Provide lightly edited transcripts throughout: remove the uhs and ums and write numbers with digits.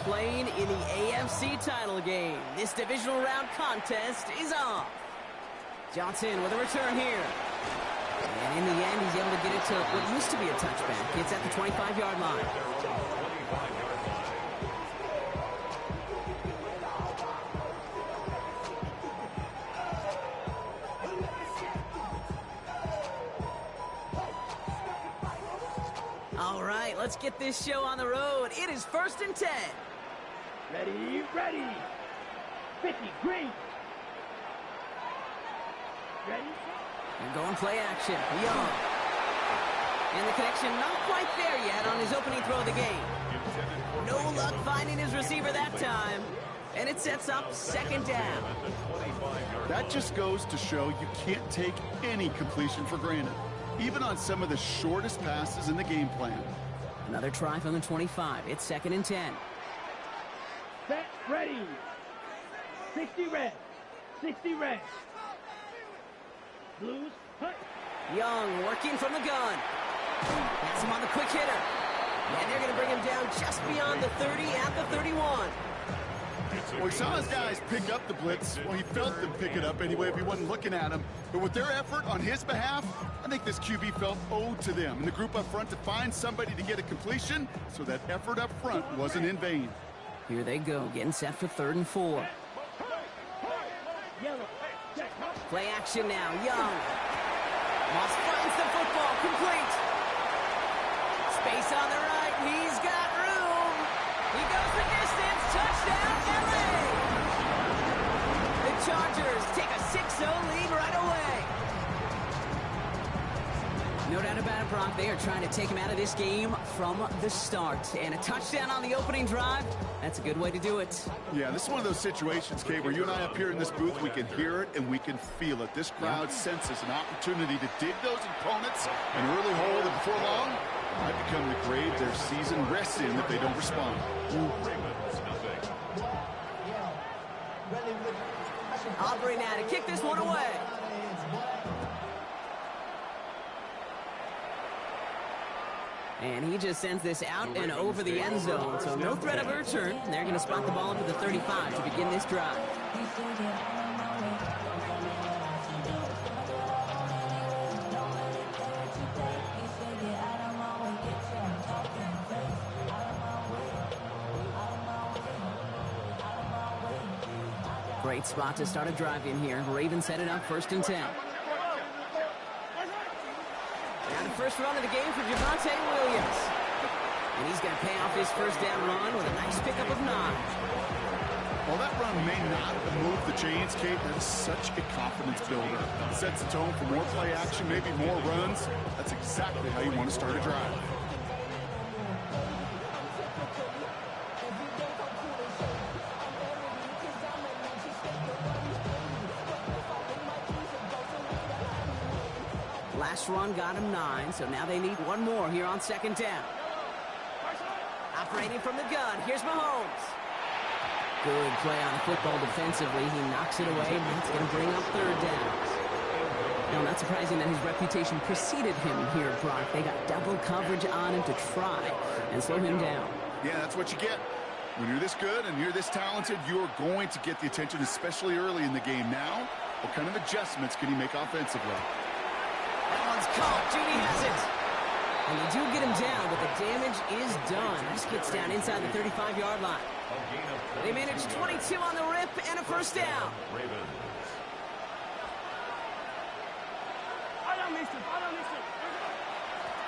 playing in the AFC title game. This divisional round contest is on. Johnson with a return here. And in the end, he's able to get it to what used to be a touchback. It's at the 25-yard line. All right, let's get this show on the road. It is 1st and 10. Ready, ready. 50, green. Ready? And going play action. Young. And the connection not quite there yet on his opening throw of the game. No luck finding his receiver that time. And it sets up 2nd down. That just goes to show you can't take any completion for granted, even on some of the shortest passes in the game plan. Another try from the 25. It's 2nd and 10. Set, ready. 60 red. 60 red. Blues, hut. Young working from the gun. That's him on the quick hitter. And they're going to bring him down just beyond the 30 at the 31. Well, he saw his guys pick up the blitz. Well, he felt them pick it up anyway if he wasn't looking at him. But with their effort on his behalf, I think this QB felt owed to them and the group up front to find somebody to get a completion, so that effort up front wasn't in vain. Here they go, getting set for 3rd and 4. Play action now, Young. Moss finds the football, complete. Space on the right, he's got room. He goes the distance, touchdown, LA! The Chargers take a 6-0 lead right away. No doubt about it, Brock, they are trying to take him out of this game from the start. And a touchdown on the opening drive, that's a good way to do it. Yeah, this is one of those situations, Kate, where you and I up here in this booth, we can hear it and we can feel it. This crowd senses an opportunity to dig those opponents an early hole that before long might become the grave their season rests in if they don't respond. Aubrey now to kick this one away. And he just sends this out and over the end zone. So no threat of a return. They're going to spot the ball up to the 35 to begin this drive. Great spot to start a drive in here. Ravens set it up 1st and 10. Now the first run of the game for Javonte Williams. And he's going to pay off his 1st down run with a nice pickup of 9. While that run may not have moved the chains, Kate, that is such a confidence builder. It sets the tone for more play action, maybe more runs. That's exactly how you want to start a drive. Last run got him 9, so now they need one more here on 2nd down. Operating from the gun, here's Mahomes. Good play on the football defensively. He knocks it away, and that's going to bring up 3rd down. Now, not surprising that his reputation preceded him here, Brock. They got double coverage on him to try and slow him down. Yeah, that's what you get. When you're this good and you're this talented, you're going to get the attention, especially early in the game. Now, what kind of adjustments can he make offensively? That one's caught. Judy has it. And they do get him down, but the damage is done. This gets down inside the 35-yard line. They manage 22 on the rip and a 1st down.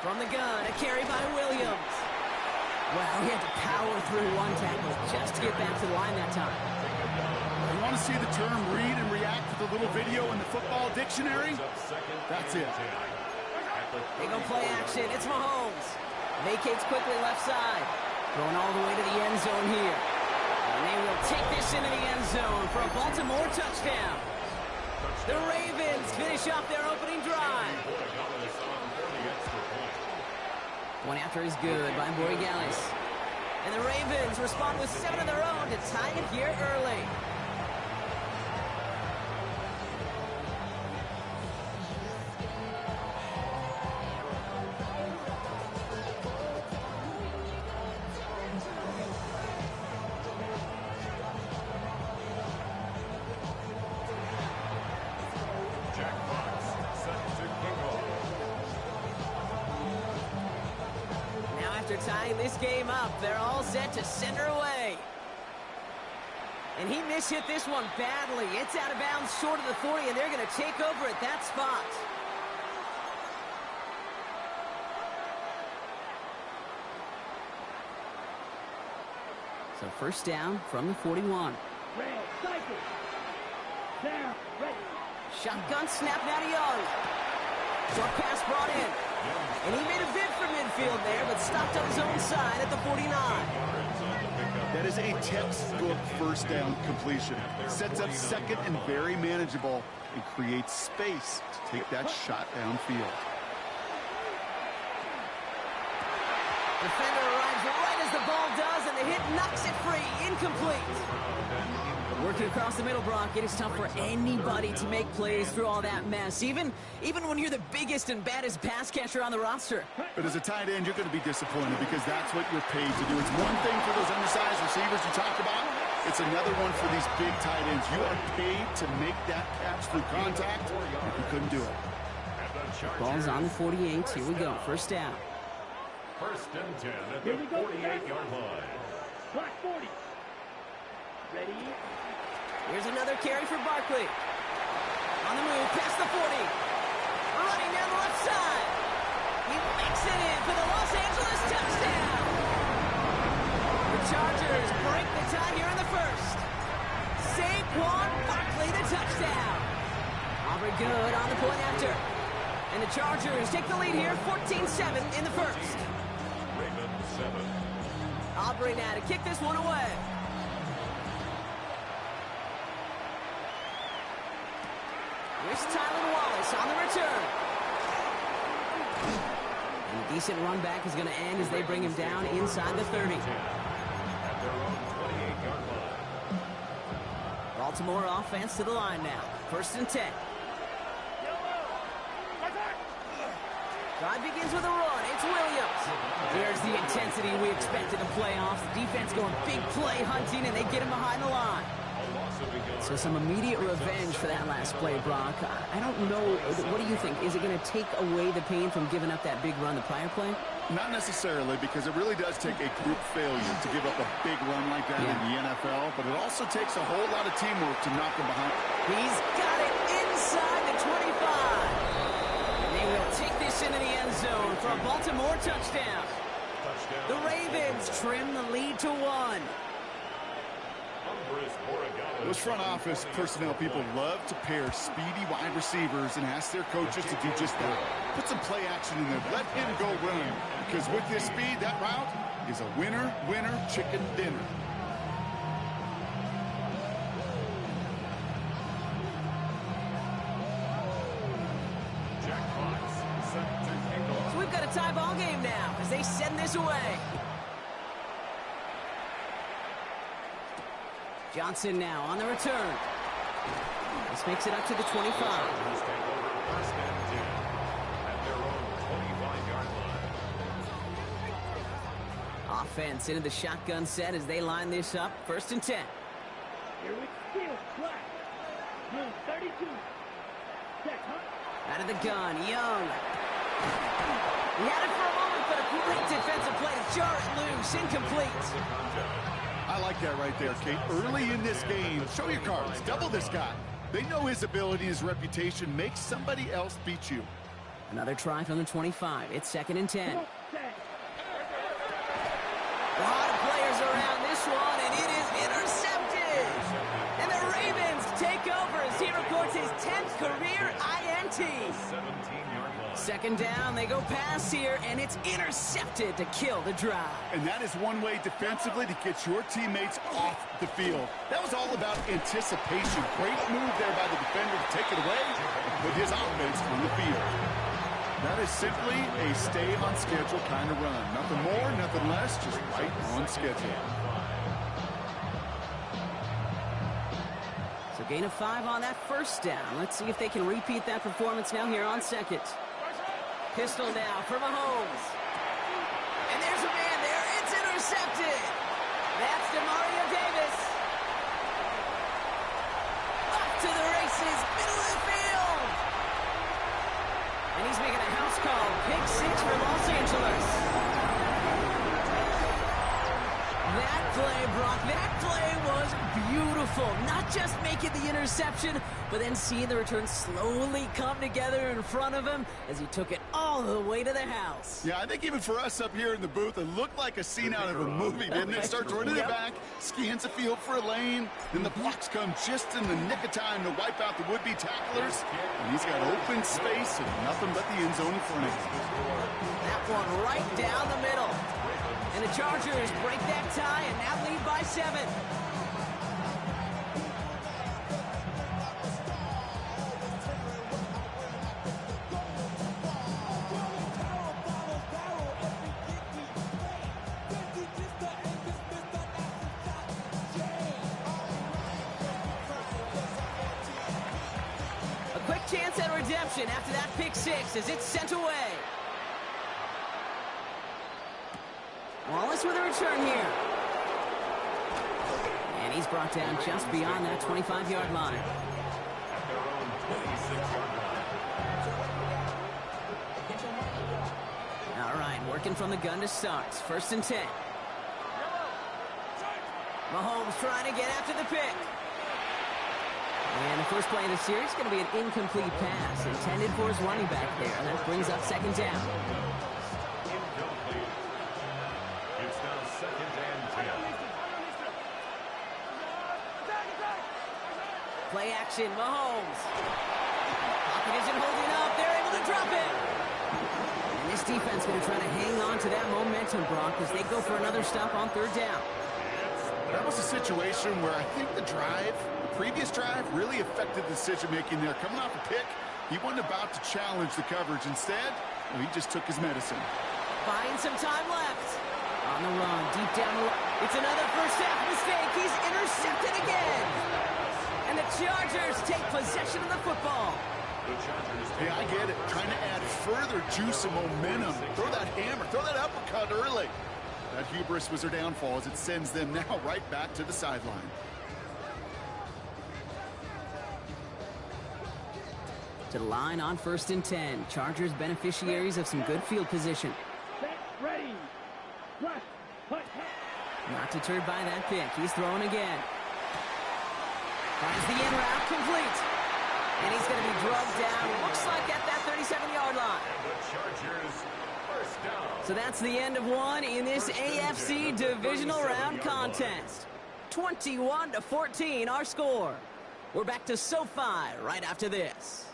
From the gun, a carry by Williams. Well, he had to power through one tackle just to get back to the line that time. You want to see the term read and react to the little video in the football dictionary? That's it. They go play action. It's Mahomes. Vacates quickly left side. Going all the way to the end zone here. And they will take this into the end zone for a Baltimore touchdown. The Ravens finish off their opening drive. One after is good by Borregales. And the Ravens respond with 7 of their own to tie it here early. tying this game up. They're all set to send her away. And he mishit this one badly. It's out of bounds short of the 40, and they're going to take over at that spot. So first down from the 41. Red, cycle. Down, ready. Shotgun snap now to Young. Short pass brought in. And he made a bid for midfield there, but stopped on his own side at the 49. That is a textbook first down completion. Sets up second and very manageable and creates space to take that shot downfield. Defender arrives right as the ball does, and the hit knocks it free. Incomplete. Working across the middle, Brock, it is tough for anybody to make plays through all that mess, even when you're the biggest and baddest pass catcher on the roster. But as a tight end, you're going to be disappointed because that's what you're paid to do. It's one thing for those undersized receivers you talk about. It's another one for these big tight ends. You are paid to make that catch through contact, and you couldn't do it. Ball's on the 48. Here we go. First down. First and 10 at the 48-yard line. Black 40. Ready. Here's another carry for Barkley. On the move, past the 40. Running down the left side. He makes it in for the Los Angeles touchdown. The Chargers break the tie here in the first. Saquon Barkley, the touchdown. Aubrey good on the point after. And the Chargers take the lead here, 14-7 in the first. Ravens 7. Aubrey now to kick this one away. Here's Tylan Wallace on the return. And a decent run back is going to end as they bring him down inside the 30. At their own 28-yard line. Baltimore offense to the line now. First and 10. Drive begins with a run. It's Williams. There's the intensity we expected in playoffs. The defense going big play hunting, and they get him behind the line. So some immediate revenge for that last play, Brock. I don't know. What do you think? Is it going to take away the pain from giving up that big run the prior play? Not necessarily, because it really does take a group failure to give up a big run like that in the NFL, but it also takes a whole lot of teamwork to knock him behind. He's got it inside the 25. They will take this into the end zone for a Baltimore touchdown. The Ravens trim the lead to 1. Those front office personnel people love to pair speedy wide receivers and ask their coaches to do just that. Put some play action in there. Let him go run. Because with this speed, that route is a winner, winner, chicken dinner. So we've got a tie ball game now as they send this away. Johnson now on the return. This makes it up to the 25. Offense into the shotgun set as they line this up. First and 10. Here we go. Black. Blue 32. Check, huh? Out of the gun, Young. He had it for a moment, but a great defensive play to jar it loose. Incomplete. I like that right there, Kate. Early in this game, show your cards. Double this guy. They know his ability, his reputation makes somebody else beat you. Another try from the 25. It's second and 10. A lot of players around this one, and it is intercepted. And the Ravens take over as he records his 10th career INT. Second down, they go pass here, and it's intercepted to kill the drive. And that is one way defensively to get your teammates off the field. That was all about anticipation. Great move there by the defender to take it away and put his offense on the field. That is simply a stay-on-schedule kind of run. Nothing more, nothing less, just right on schedule. So gain of 5 on that first down. Let's see if they can repeat that performance now here on second. Pistol now for Mahomes. And there's a man there. It's intercepted. That's Demario Davis. Up to the races, middle of the field. And he's making a house call. Pick 6 for Los Angeles. That play, Brock, that play was beautiful. Not just making the interception, but then seeing the return slowly come together in front of him as he took it all the way to the house. Yeah, I think even for us up here in the booth, it looked like a scene out of a movie, didn't it? Starts running it back, scans the field for a lane, then the blocks come just in the nick of time to wipe out the would-be tacklers, and he's got open space and nothing but the end zone in front of him. That one right down the middle. And the Chargers break that tie and now lead by 7. A quick chance at redemption after that pick 6 as it's sent away. Wallace with a return here. And he's brought down just beyond that 25-yard line. All right, working from the gun to start. 1st and 10. Mahomes trying to get after the pick. And the first play of the series is going to be an incomplete pass intended for his running back there. And that brings up 2nd down. Play action, Mahomes. Pocket isn't holding up. They're able to drop it. And this defense going to try to hang on to that momentum, Brock, as they go for another stop on 3rd down. That was a situation where I think the previous drive, really affected the decision-making there. Coming off a pick, he wasn't about to challenge the coverage. Instead, he just took his medicine. Buying some time left. On the run, deep down the line. It's another first-half mistake. He's intercepted again. And the Chargers take possession of the football. Yeah, I get it. Trying to add further juice and momentum. Throw that hammer. Throw that uppercut early. That hubris was their downfall as it sends them now right back to the sideline. To the line on 1st and 10. Chargers beneficiaries of some good field position. Set, ready. Rush. Put. Not deterred by that pick. He's throwing again. Finds the in route complete. And he's going to be drugged down. Looks like at that 37-yard line. The Chargers first down. So that's the end of one in this AFC divisional round contest. 21-14 our score. We're back to SoFi right after this.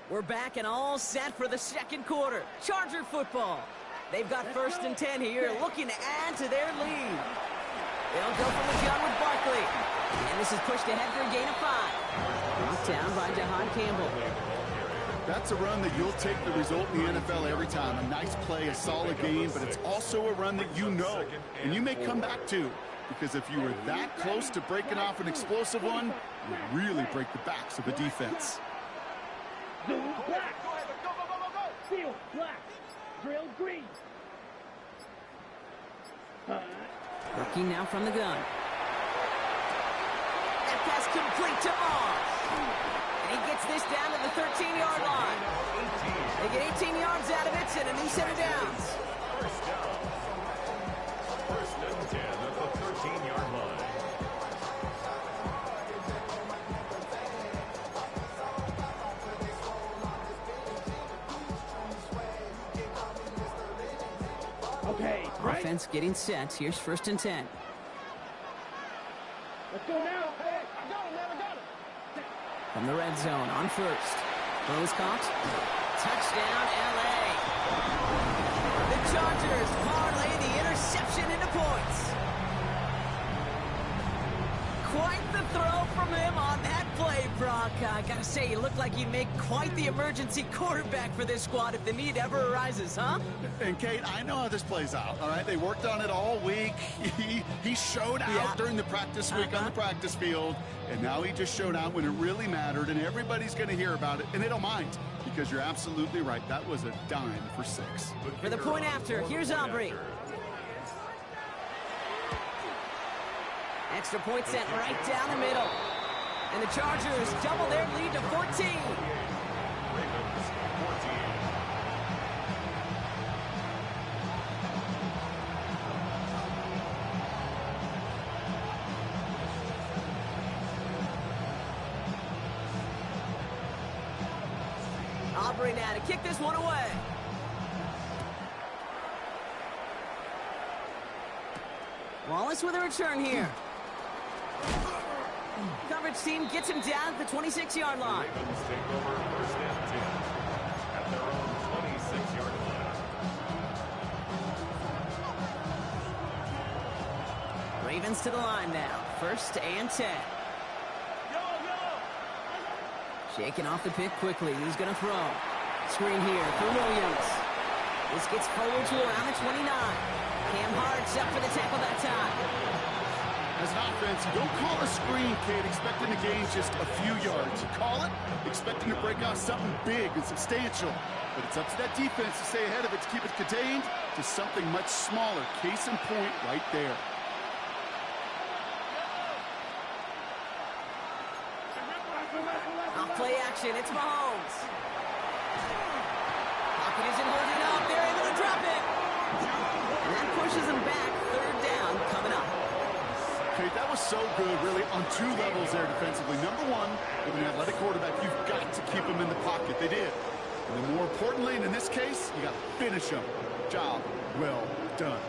We're back and all set for the 2nd quarter. Charger football. They've got 1st and 10 here, looking to add to their lead. They'll go from the gun with Barkley. And this is pushed ahead for a gain of 5. Knocked down by DeHaan Campbell. That's a run that you'll take the result in the NFL every time. A nice play, a solid game, but it's also a run that you know, and you may come back to. Because if you were that close to breaking off an explosive one, you really break the backs of the defense. Zoom black. Field black. Drill green. Working now from the gun. That pass complete to Moss. And he gets this down to the 13-yard line. They get 18 yards out of it and a new set of downs. First down. 1st and 10 at the 13-yard line. Okay, right. Offense getting set. Here's 1st and 10. Let's go now. Hey, I got him, man. I got him. From the red zone on 1st. Throws caught. Touchdown, L.A. The Chargers parlay the interception into points. Quite the throw from him on that play, Brock. I gotta say, you look like he'd make quite the emergency quarterback for this squad if the need ever arises, huh? And Kate, I know how this plays out, all right? They worked on it all week. He showed out during the practice week on the practice field, and now he just showed out when it really mattered, and everybody's going to hear about it, and they don't mind, because you're absolutely right. That was a dime for 6. For the point after, here's Aubrey. Extra point sent right down the middle. And the Chargers double their lead to 14. Ravens 14. Aubrey now to kick this one away. Wallace with a return here. Coverage team gets him down at the 26-yard line. Ravens take over first and 10 at their own 26-yard line. Ravens to the line now. First and 10. Shaking off the pick quickly. He's going to throw. Screen here for Williams. This gets forward to around the 29. Cam Hart's up for the tackle that time. As an offense, you don't call a screen, kid, expecting to gain just a few yards. You call it expecting to break out something big and substantial. But it's up to that defense to stay ahead of it, to keep it contained to something much smaller. Case in point right there. Off play action, it's Mahomes. Pocket isn't holding up. They're able to drop it. And that pushes them back. Third down coming up. Okay, that was so good, really, on two levels there defensively. Number one, with an athletic quarterback, you've got to keep him in the pocket. They did. And then more importantly, and in this case, you got to finish him. Job well done.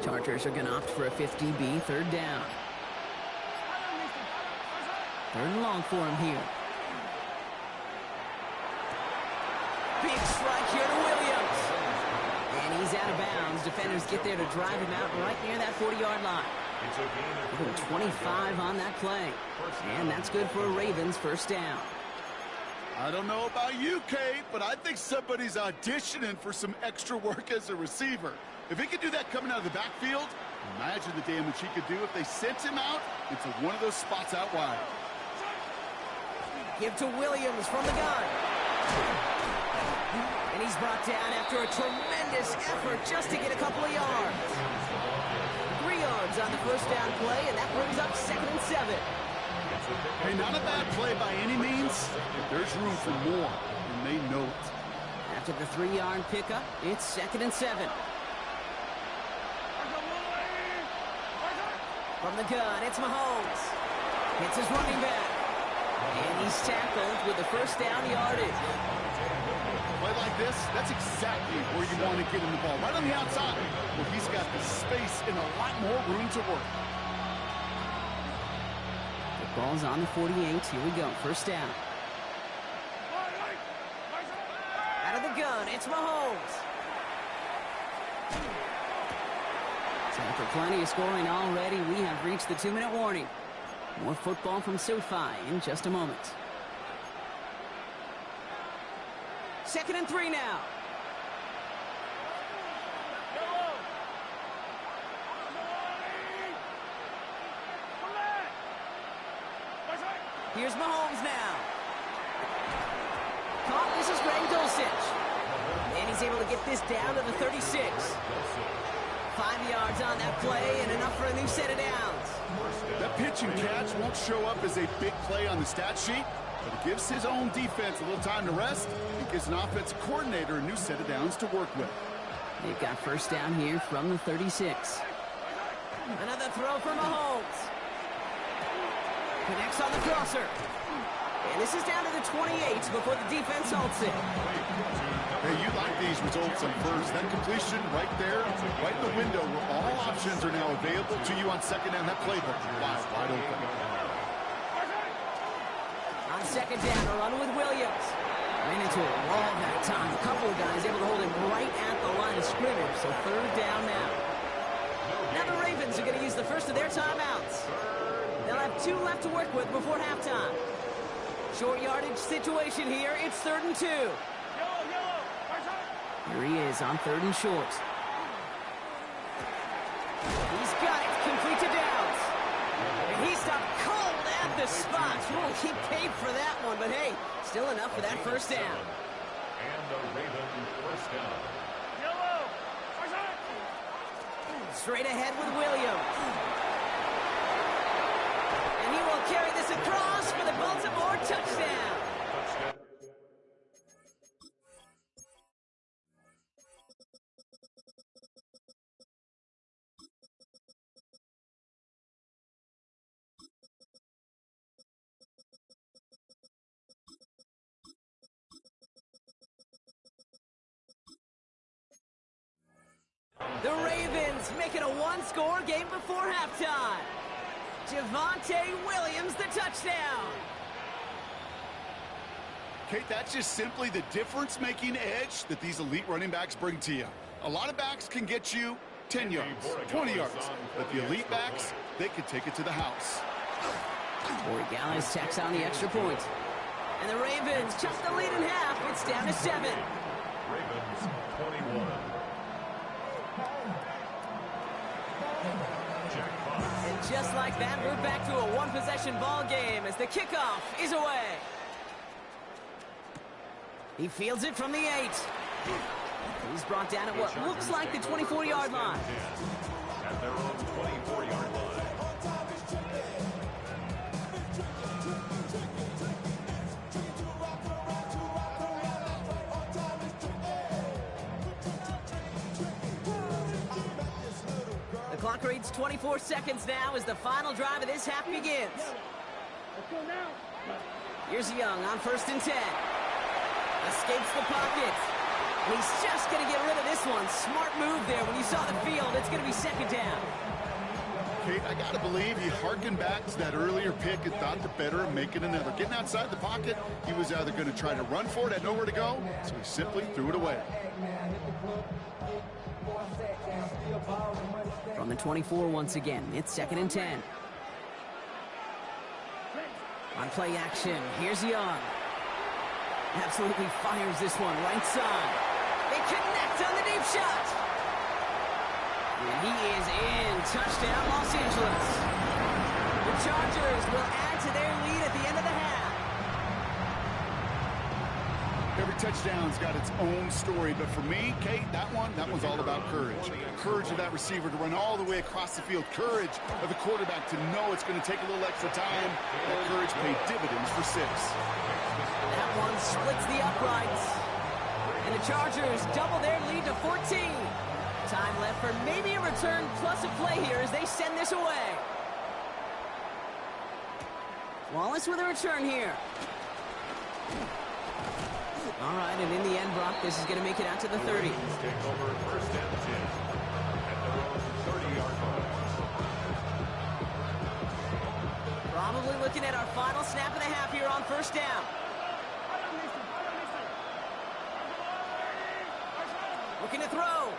Chargers are going to opt for a 50B, third down. Third and long for him here. Big strike here to Williams. And he's out of bounds. Defenders get there to drive him out right near that 40-yard line. It's a gain of 25 on that play. And that's good for a Ravens first down. I don't know about you, Kate, but I think somebody's auditioning for some extra work as a receiver. If he could do that coming out of the backfield, imagine the damage he could do if they sent him out into one of those spots out wide. Give to Williams from the gun. And he's brought down after a tremendous effort just to get a couple of yards. 3 yards on the first down play, and that brings up 2nd and 7. Hey, not a bad play by any means, but there's room for more, and they know it. After the 3-yard pickup, it's 2nd and 7. From the gun, it's Mahomes. Hits his running back. And he's tackled with the first down yardage. Play like this, that's exactly where you want to get him the ball. Right on the outside, where he's got the space and a lot more room to work. The ball's on the 48. Here we go. First down. Out of the gun, it's Mahomes. After plenty of scoring already, we have reached the 2-minute warning. More football from SoFi in just a moment. 2nd and 3 now. Here's Mahomes now. Caught, this is Greg Dulcich. And he's able to get this down to the 36. 5 yards on that play and enough for a new set of downs. That pitch and catch won't show up as a big play on the stat sheet, but it gives his own defense a little time to rest and gives an offensive coordinator a new set of downs to work with. They've got first down here from the 36. Another throw for Mahomes. Connects on the crosser. And this is down to the 28 before the defense halts it. Hey, you like these results on first. That completion right there, right in the window where all options are now available to you on second down. That playbook wide open. On second down, a run with Williams. Ran into a wall that time. A couple of guys able to hold him right at the line of scrimmage. So third down now. Now the Ravens are going to use the first of their timeouts. They'll have 2 left to work with before halftime. Short yardage situation here. It's 3rd and 2. Here he is on 3rd and short. got it. Complete to Downs. And he stopped cold at the spot. Oh, he paid for that one, but hey, still enough for that first down. And the Ravens first down. Straight ahead with Williams. And he will carry this across for the Baltimore touchdown. The Ravens make it a one-score game before halftime. Javonte Williams, the touchdown. Kate, that's just simply the difference-making edge that these elite running backs bring to you. A lot of backs can get you 10 yards, 20 yards, but the elite backs, they can take it to the house. Corey Gallis tacks on the extra point. And the Ravens cut the lead in half. It's down to 7. Ravens 21. And just like that, we're back to a one-possession ball game as the kickoff is away. He fields it from the 8. He's brought down at what looks like the 24-yard line. At their own 24-yard line. The clock reads 24 seconds now as the final drive of this half begins. Let's go now. Here's Young on 1st and 10. Escapes the pocket. And he's just going to get rid of this one. Smart move there. When you saw the field, it's going to be 2nd down. Kate, I got to believe he harkened back to that earlier pick and thought the better of making another. Getting outside the pocket, he was either going to try to run for it, had nowhere to go, so he simply threw it away. From the 24 once again, it's 2nd and 10. On play action, here's Young. Absolutely fires this one right side. They connect on the deep shot. And he is in. Touchdown, Los Angeles. The Chargers will add to their lead at the end of the half. Every touchdown's got its own story, but for me, Kate, that one's all about courage. Courage of that receiver to run all the way across the field. Courage of the quarterback to know it's going to take a little extra time. That courage paid dividends for 6. That one splits the uprights. And the Chargers double their lead to 14. Time left for maybe a return plus a play here as they send this away. Wallace with a return here. All right, and in the end, Brock, this is going to make it out to the 30. Take over 1st and 10 at their own 30-yard line. Probably looking at our final snap of the half here on 1st down. Looking to throw.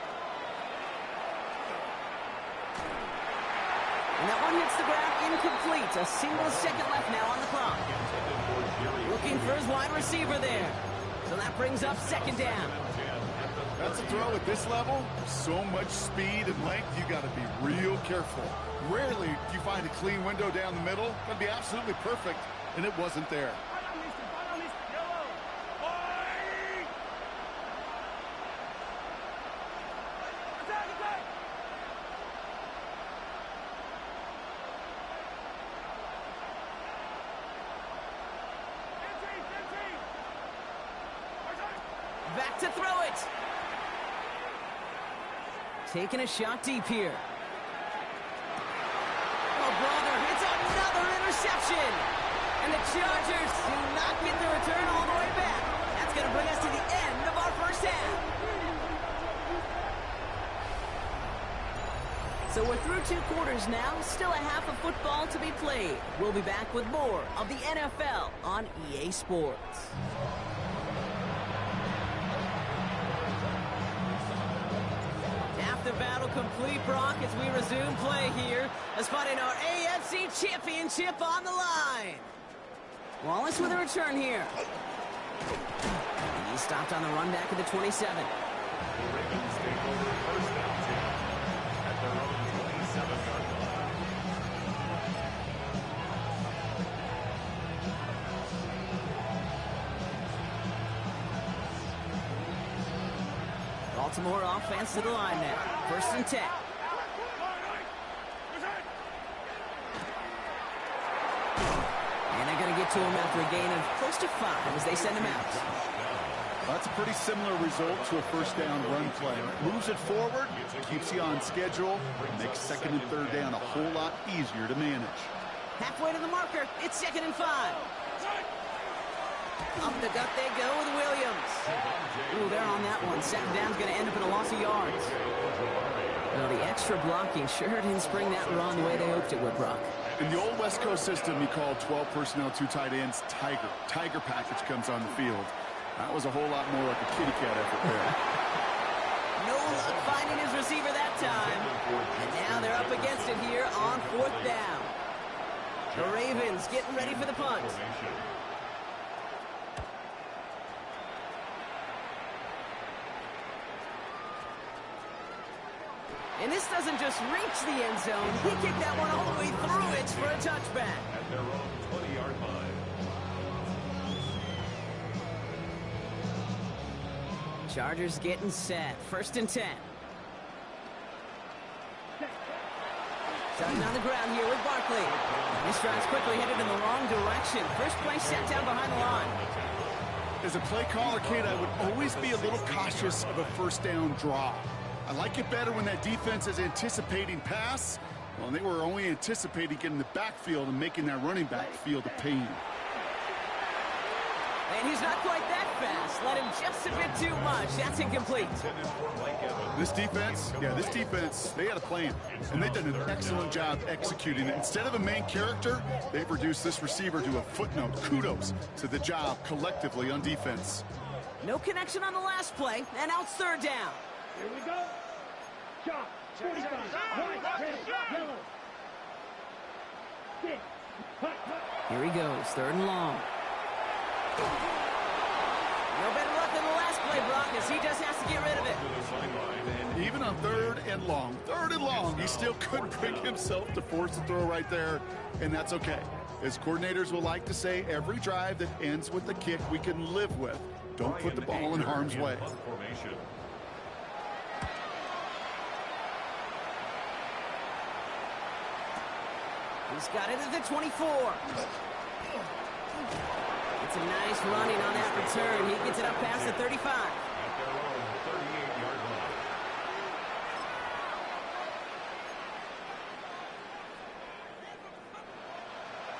And that one hits the ground incomplete. A single second left now on the clock. Looking for his wide receiver there. So that brings up 2nd down. That's a throw at this level. So much speed and length, you got to be real careful. Rarely do you find a clean window down the middle. That'd be absolutely perfect, and it wasn't there. Back to throw it. Taking a shot deep here. Oh, brother, it's another interception. And the Chargers do not get the return all the way back. That's going to bring us to the end of our first half. So we're through 2 quarters now. Still a half of football to be played. We'll be back with more of the NFL on EA Sports. The battle complete, Brock, as we resume play here. As fighting our AFC Championship on the line. Wallace with a return here. He stopped on the run back at the 27. The Ravens take over 1st and 10 at their own 27-yard Baltimore offense to the line now. 1st and 10. And they're going to get to him after a gain of close to 5 as they send him out. That's a pretty similar result to a first down run play. Moves it forward, keeps you on schedule, makes 2nd and 3rd down a whole lot easier to manage. Halfway to the marker, it's 2nd and 5. Up the gut they go with Williams. Ooh, they're on that one. 2nd down's going to end up in a loss of yards. Well, the extra blocking sure didn't spring that run the way they hoped it would, Brock. In the old West Coast system, you call 12 personnel, 2 tight ends, Tiger. Tiger package comes on the field. That was a whole lot more like a kitty cat effort there. No luck finding his receiver that time. And now they're up against it here on 4th down. The Ravens getting ready for the punt. And this doesn't just reach the end zone. He kicked that one all the way through it for a touchback. At their own 20-yard line. Chargers getting set. 1st and 10. Starting on the ground here with Barkley. This drive's quickly headed in the wrong direction. First play set down behind the line. As a play caller, Kate, I would always be a little cautious of a first down draw. I like it better when that defense is anticipating pass. Well, they were only anticipating getting the backfield and making that running back feel the pain. And he's not quite that fast. Let him just a bit too much. That's incomplete. This defense, they had a plan. And they've done an excellent job executing it. Instead of a main character, they've reduced this receiver to a footnote. Kudos to the job collectively on defense. No connection on the last play, and now it's 3rd down. Here we go. Shot. 45. White, red, yellow. Stick. Hut, hut. Here he goes, 3rd and long. No better luck than the last play, Brock, as he just has to get rid of it. Even on 3rd and long, he still couldn't bring himself to force the throw right there, and that's okay. As coordinators will like to say, every drive that ends with a kick we can live with. Don't put the ball in harm's way. He's got it at the 24. It's a nice running on that return. He gets it up past the 35. At their own 38-yard line.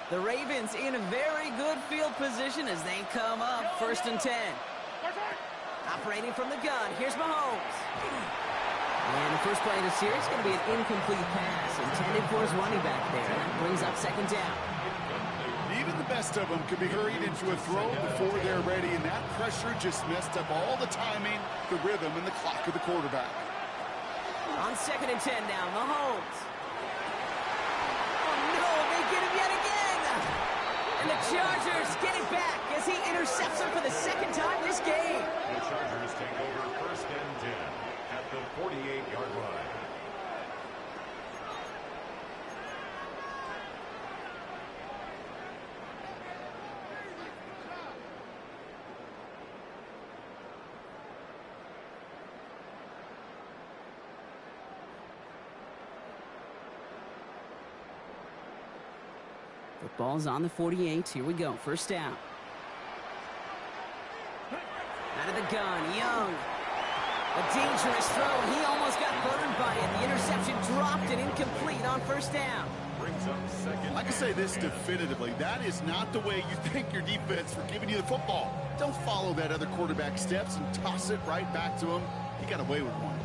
The Ravens in a very good field position as they come up 1st and 10. Operating from the gun, here's Mahomes. And the first play of the series is going to be an incomplete pass intended for his running back there. And that brings up 2nd down. Even the best of them could be hurried into a throw before they're ready, and that pressure just messed up all the timing, the rhythm, and the clock of the quarterback. On 2nd and 10 now, Mahomes. Oh no, they get him yet again! And the Chargers get it back as he intercepts him for the 2nd time this game. The Chargers take over 1st and 10 at the 48-yard line. Football's on the 48. Here we go. 1st down. Out of the gun, Young. A dangerous throw. He almost got burned by it. The interception dropped and incomplete on 1st down. Brings up 2nd. I can say this definitively. That is not the way you thank your defense for giving you the football. Don't follow that other quarterback's steps and toss it right back to him. He got away with one.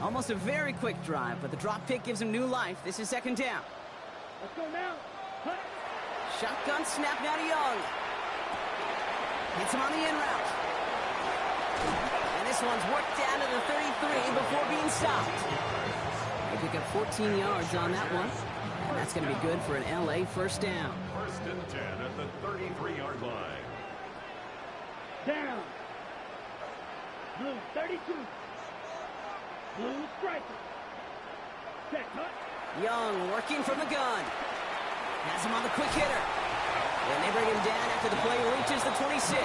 Almost a very quick drive, but the drop pick gives him new life. This is 2nd down. Let's go now. Hut. Shotgun snap now to Young. Hits him on the in route. And this one's worked down to the 33 before being stopped. They pick up 14 yards on that one. And that's going to be good for an LA 1st down. 1st and 10 at the 33-yard line. Down. Blue 32. Blue striker. Set, cut. Young working from the gun. Has him on the quick hitter. And they bring him down after the play reaches the 26.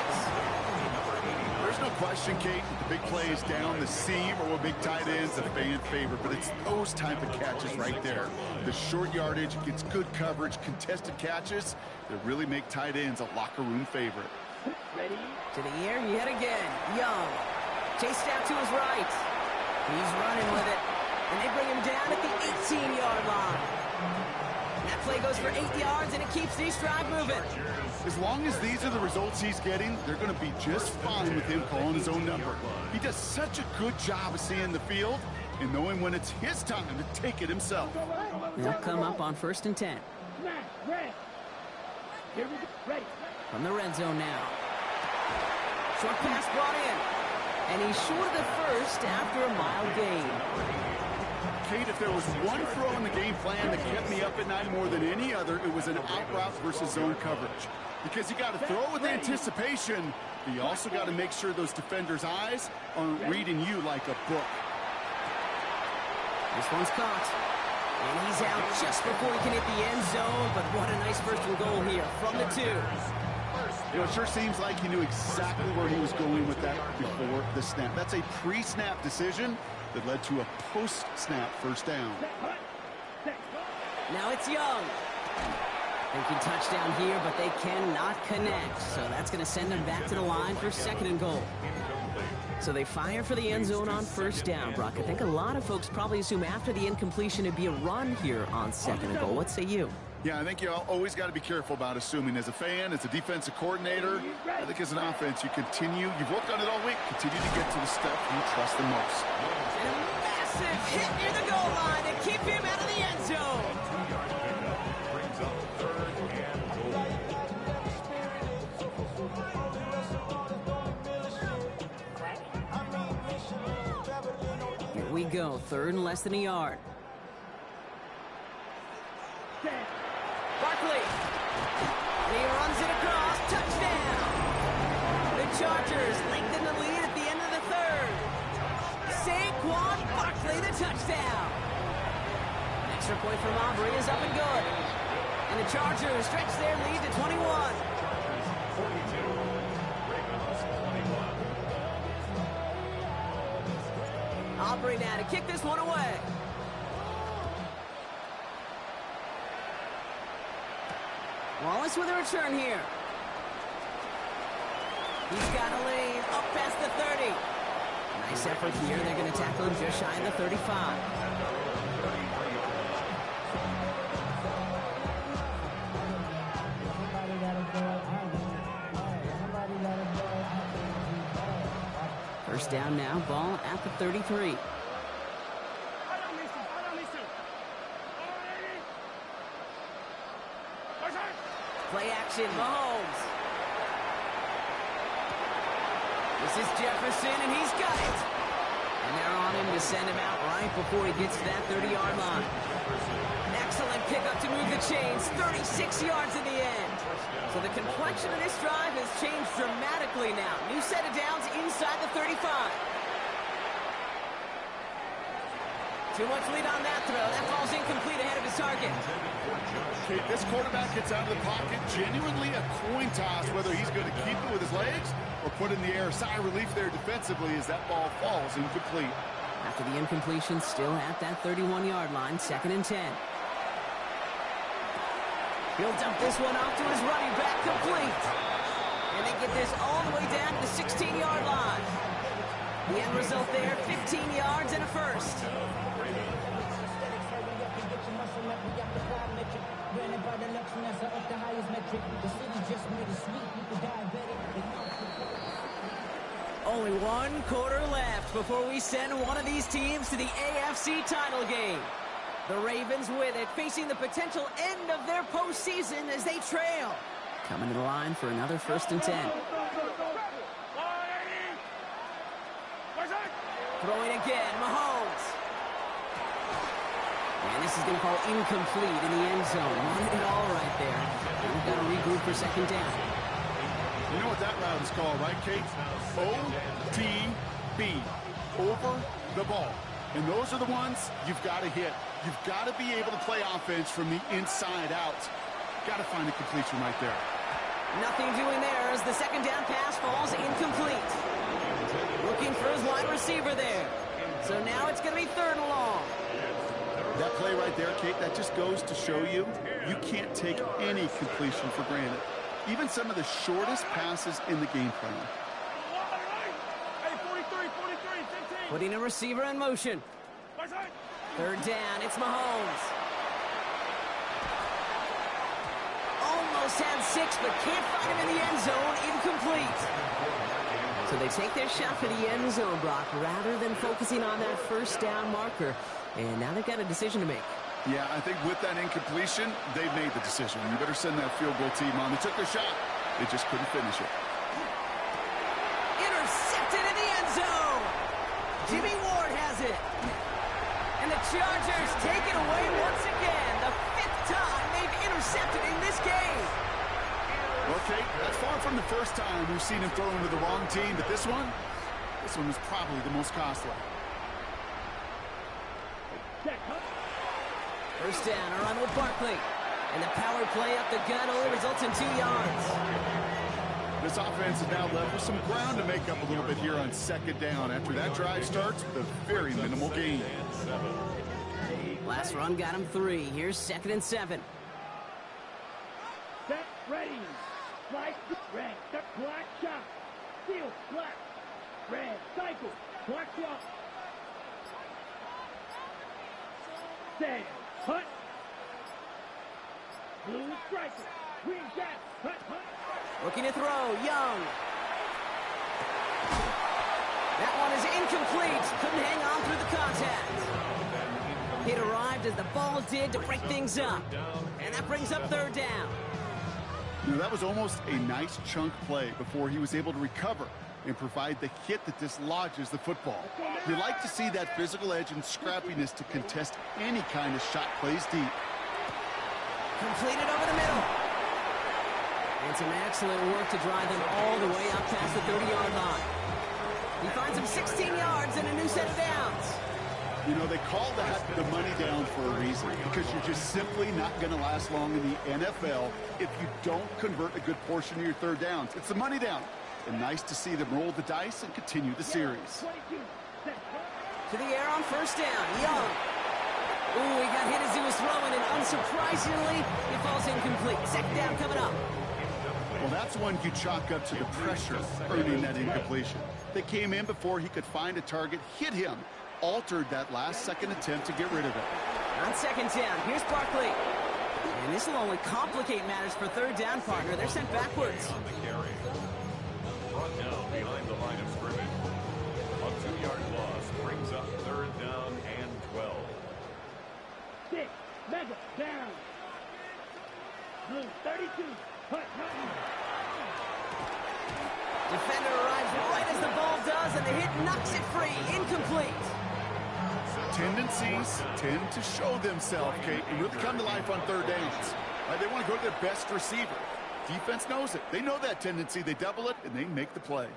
There's no question, Kate, the big play is down the seam or what big tight ends a fan favorite, but it's those type of catches right there. The short yardage gets good coverage, contested catches that really make tight ends a locker room favorite. Ready. To the air yet again. Young. Chased out to his right. He's running with it. And they bring him down at the 18-yard line. That play goes for 8 yards, and it keeps the drive moving. As long as these are the results he's getting, they're going to be just fine with him calling his own number. He does such a good job of seeing the field and knowing when it's his time to take it himself. They'll come up on 1st and 10. Smash. Red. Here we go. Ready. From the red zone now. Short pass brought in. And he's short of the first after a mild gain. Kate, if there was one throw in the game plan that kept me up at night more than any other, it was an out route versus zone coverage. Because you got to throw with anticipation, but you also got to make sure those defenders' eyes aren't reading you like a book. This one's caught. And he's out just before he can hit the end zone, but what a nice first and goal here from the 2. You know, it sure seems like he knew exactly where he was going with that before the snap. That's a pre-snap decision that led to a post-snap first down. Now it's Young. Thinking touchdown here, but they cannot connect. So that's going to send them back to the line for 2nd and goal. So they fire for the end zone on 1st down, Brock. I think a lot of folks probably assume after the incompletion it'd be a run here on 2nd and goal. What say you? Yeah, I think you always got to be careful about assuming. As a fan, as a defensive coordinator, I think as an offense, you've worked on it all week, continue to get to the stuff you trust the most. And a massive hit near the goal line to keep him out of the end zone. Brings up 3rd and goal. Here we go, 3rd and less than a yard. Barkley. He runs it across. Touchdown. The Chargers lengthen the lead at the end of the 3rd. Saquon Barkley, the touchdown. Extra point from Aubrey is up and good. And the Chargers stretch their lead to 21. 42. Ravens 21. Aubrey now to kick this one away. Wallace with a return here. He's got a lane up past the 30. Nice effort here. They're going to tackle him just shy of the 35. First down now, ball at the 33. Play action, Mahomes. This is Jefferson, and he's got it. And they're on him to send him out right before he gets to that 30-yard line. Excellent pickup to move the chains, 36 yards in the end. So the complexion of this drive has changed dramatically now. New set of downs inside the 35. Too much lead on that throw. That ball's incomplete ahead of his target. Okay, this quarterback gets out of the pocket, genuinely a coin toss, whether he's going to keep it with his legs or put in the air. Sigh of relief there defensively as that ball falls incomplete. After the incompletion, still at that 31-yard line, 2nd and 10. He'll dump this one off to his running back, complete. And they get this all the way down to the 16-yard line. The end result there, 15 yards and a first. Only 1 quarter left before we send one of these teams to the AFC title game. The Ravens with it, facing the potential end of their postseason as they trail. Coming to the line for another 1st and 10. Throwing again, Mahomes. And this is going to fall incomplete in the end zone. Wanted it all right there. And we've got to regroup for 2nd down. You know what that route is called, right, Kate? OTB. Over the ball. And those are the ones you've got to hit. You've got to be able to play offense from the inside out. Got to find a completion right there. Nothing doing there as the second down pass falls incomplete. Looking for his wide receiver there. So now it's going to be 3rd and long. That play right there, Kate, that just goes to show you can't take any completion for granted. Even some of the shortest passes in the game plan. Putting a receiver in motion. 3rd down, it's Mahomes. Almost had 6, but can't find him in the end zone. Incomplete. So they take their shot for the end zone, Brock, rather than focusing on that 1st down marker. And now they've got a decision to make. Yeah, I think with that incompletion, they've made the decision. You better send that field goal team on. They took their shot. They just couldn't finish it. Intercepted in the end zone. Jimmy Ward has it. And the Chargers take it away once again. The 5th time they've intercepted in this game. Okay, that's far from the first time we've seen him throw into the wrong team, but this one was probably the most costly. 1st down, a run with Barkley. And the power play up the gut only results in 2 yards. This offense is now left with some ground to make up a little bit here on 2nd down after that drive starts with a very minimal gain. Last run got him 3. Here's 2nd and 7. Set, ready. Flight, red, black shot. Field, black. Red, cycle, black shot. Set, hut. Blue striker, green gas, hut, hut. Looking to throw, Young. That one is incomplete. Couldn't hang on through the contact. It arrived as the ball did to break things up. And that brings up 3rd down. You know, that was almost a nice chunk play before he was able to recover and provide the hit that dislodges the football. You like to see that physical edge and scrappiness to contest any kind of shot plays deep. Completed over the middle. And some excellent work to drive them all the way up past the 30-yard line. He finds him 16 yards and a new set of downs. You know, they call that the money down for a reason, because you're just simply not going to last long in the NFL if you don't convert a good portion of your 3rd downs. It's the money down. And nice to see them roll the dice and continue the series. To the air on 1st down, Young. Ooh, he got hit as he was throwing, and unsurprisingly, it falls incomplete. 2nd down coming up. Well, that's one you chalk up to the pressure earning that incompletion. They came in before he could find a target, hit him, altered that last-second attempt to get rid of it. On 2nd down, here's Barkley. And this will only complicate matters for 3rd down, partner. They're sent backwards. Brought down behind the line of scrimmage. A 2-yard loss brings up 3rd down and 12. 6, mega, down. Blue, 32, hut, hut. Defender arrives right as the ball does, and the hit knocks it free. Incomplete. Tendencies tend to show themselves, Kate, and really come to life on 3rd downs. They want to go to their best receiver. Defense knows it. They know that tendency. They double it, and they make the play.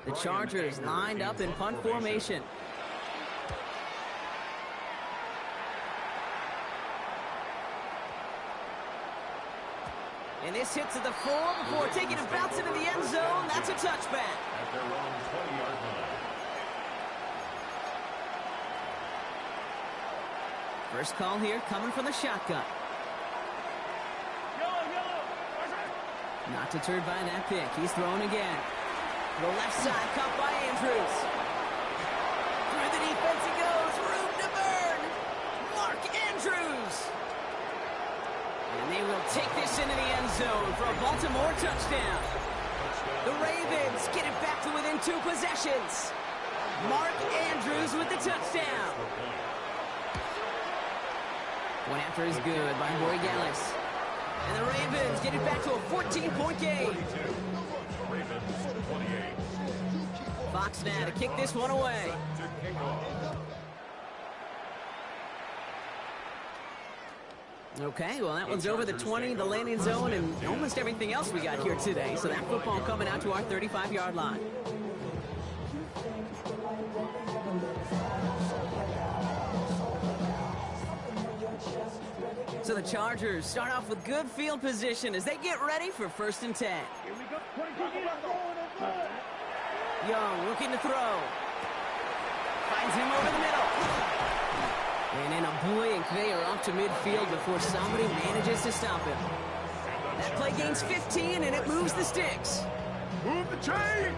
The Chargers lined up in punt formation. And this hits at the 4 before taking a bounce into the end zone. That's a touchback. At their own 20-yard line. First call here coming from the shotgun. Not deterred by that pick. He's thrown again. To the left side, caught by Andrews. Through the defense he goes. Room to burn. Mark Andrews. And they will take this into the end zone for a Baltimore touchdown. The Ravens get it back to within 2 possessions. Mark Andrews with the touchdown. One after is good by Corey Gallis. And the Ravens get it back to a 14-point game. Ravens 28. Fox now to kick this one away. To kick off. Okay, well, that one's over the 20, the landing zone, and almost everything else we got here today. So that football coming out to our 35-yard line. So the Chargers start off with good field position as they get ready for 1st and 10. Here we go. Young looking to throw. Finds him over the middle. And in a blink, they are off to midfield before somebody manages to stop him. That play gains 15, and it moves the sticks. Move the chains!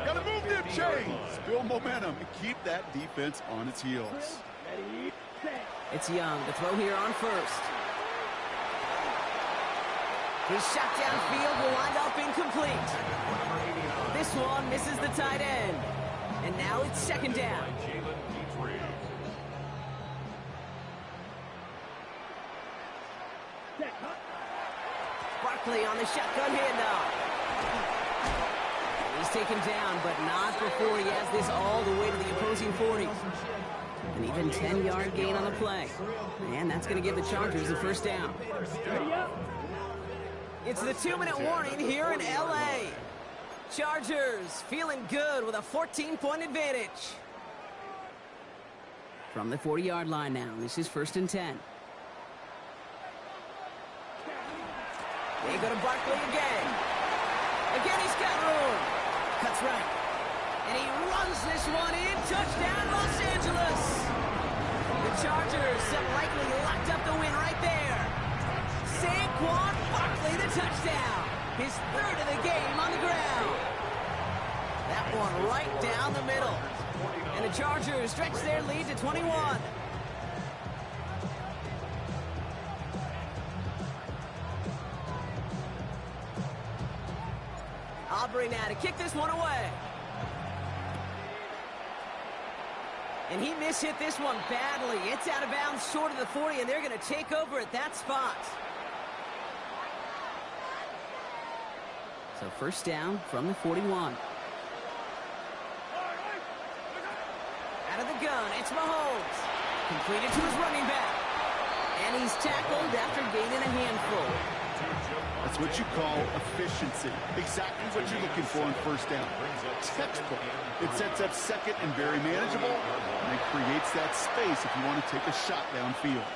Gotta move them chains! Build momentum and keep that defense on its heels. Ready, set. It's Young to throw here on 1st. His shot downfield will wind up incomplete. This one misses the tight end. And now it's 2nd down. Set. Barkley on the shotgun handoff. He's taken down, but not before he has this all the way to the opposing 40. An even 10-yard gain on the play. And that's going to give the Chargers the 1st down. Ready up. It's the 2-minute warning here in L.A. Chargers feeling good with a 14-point advantage. From the 40-yard line now, this is 1st and 10. They go to Barkley again. Again, he's got room. Cuts right. And he runs this one in. Touchdown, Los Angeles. The Chargers have likely locked up the win right there. Saquon Barkley, the touchdown. His 3rd of the game on the ground. That one right down the middle. And the Chargers stretch their lead to 21. Aubrey now to kick this one away. And he mishit this one badly. It's out of bounds short of the 40, and they're going to take over at that spot. So 1st down from the 41. Out of the gun, it's Mahomes. Completed to his running back. And he's tackled after gaining a handful. That's what you call efficiency. Exactly what you're looking for on 1st down. Textbook. It sets up 2nd and very manageable, and it creates that space if you want to take a shot downfield.